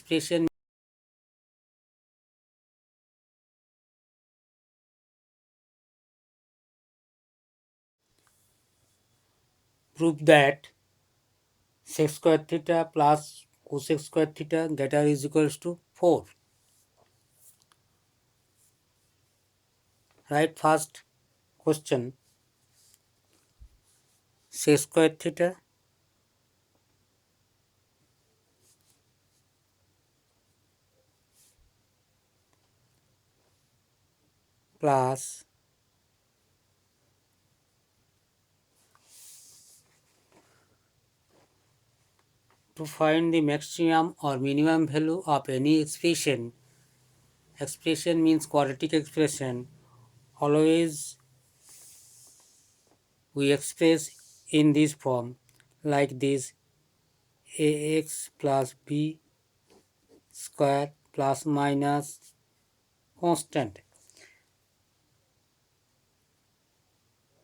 expression prove that sec square theta plus cosec square theta greater is equals to 4. Write first question. Sec square theta plus to find the maximum or minimum value of any expression. Expression means quadratic expression. Always we express in this form like this: ax plus b square plus minus constant.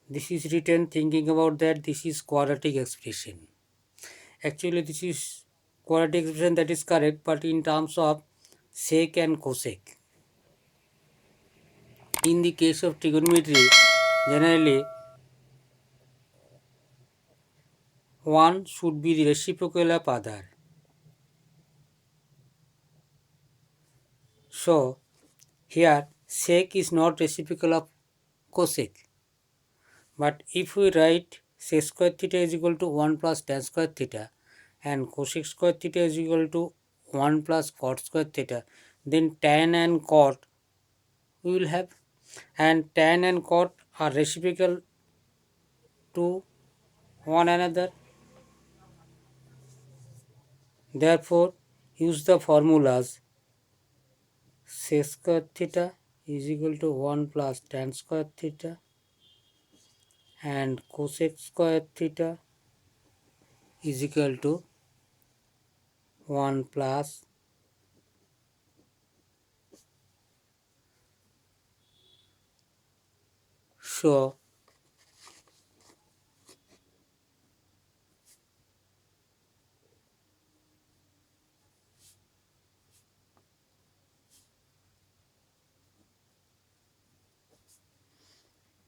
This is written thinking about that this is quadratic expression. Actually this is quadratic expression, that is correct, but in terms of sec and cosec. In the case of trigonometry, generally one should be the reciprocal of other. So here sec is not reciprocal of cosec. But if we write sec square theta is equal to 1 plus tan square theta and cosec square theta is equal to 1 plus cot square theta, then tan and cot we will have, and tan and cot are reciprocal to one another. Therefore, use the formulas. Sec square theta is equal to 1 plus tan square theta and cosec square theta is equal to 1 plus so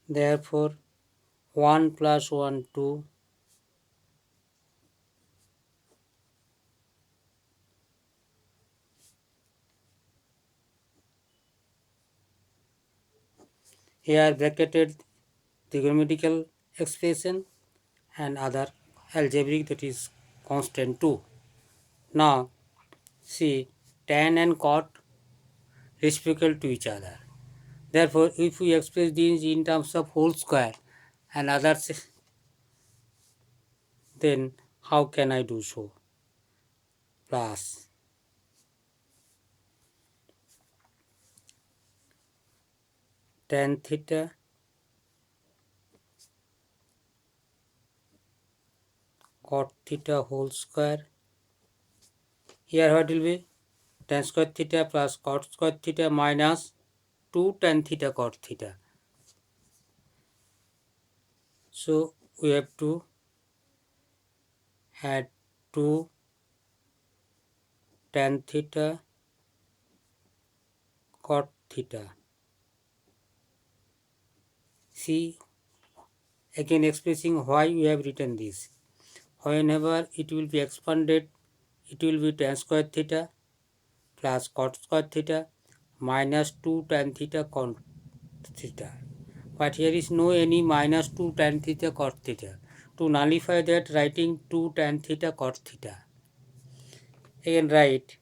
therefore 1 plus 1 2 here bracketed trigonometrical expression and other algebraic, that is constant 2. Now see, tan and cot reciprocal to each other. Therefore, if we express these in terms of whole square and others, then how can I do so? Plus tan theta cot theta whole square. Here what will be? Tan square theta plus cot square theta minus 2 tan theta cot theta. So we have to add 2 tan theta cot theta. See, again expressing why we have written this. Whenever it will be expanded, it will be tan square theta plus cot square theta minus 2 tan theta cot theta. But here is no any minus 2 tan theta cot theta. To nullify that, writing 2 tan theta cot theta. Again write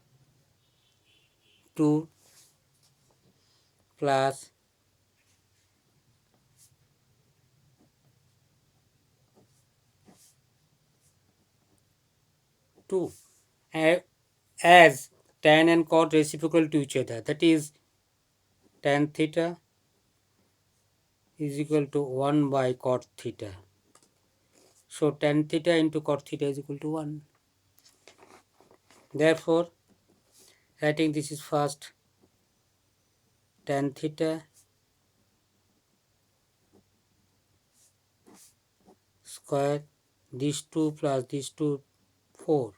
2 plus 2 as tan and cot reciprocal to each other, that is tan theta is equal to 1 by cot theta. So tan theta into cot theta is equal to 1. Therefore, writing this is first tan theta square, these 2 plus these 2, 4.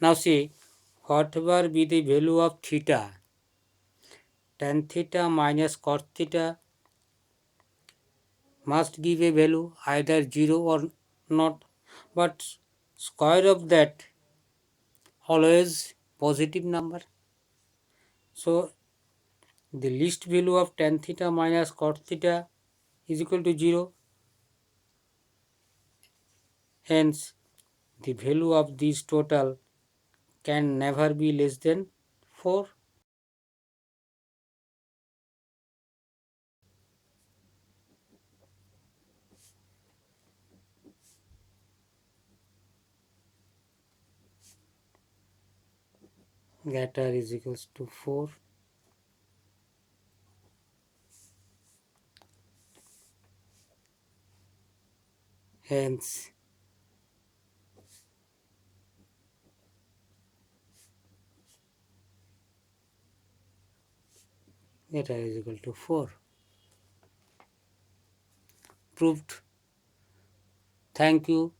Now see, whatever be the value of theta, tan theta minus cos theta must give a value either 0 or not, but square of that always positive number. So the least value of tan theta minus cos theta is equal to 0. Hence, the value of this total can never be less than 4. That r is equals to 4. Hence, that r is equal to 4. Proved. Thank you.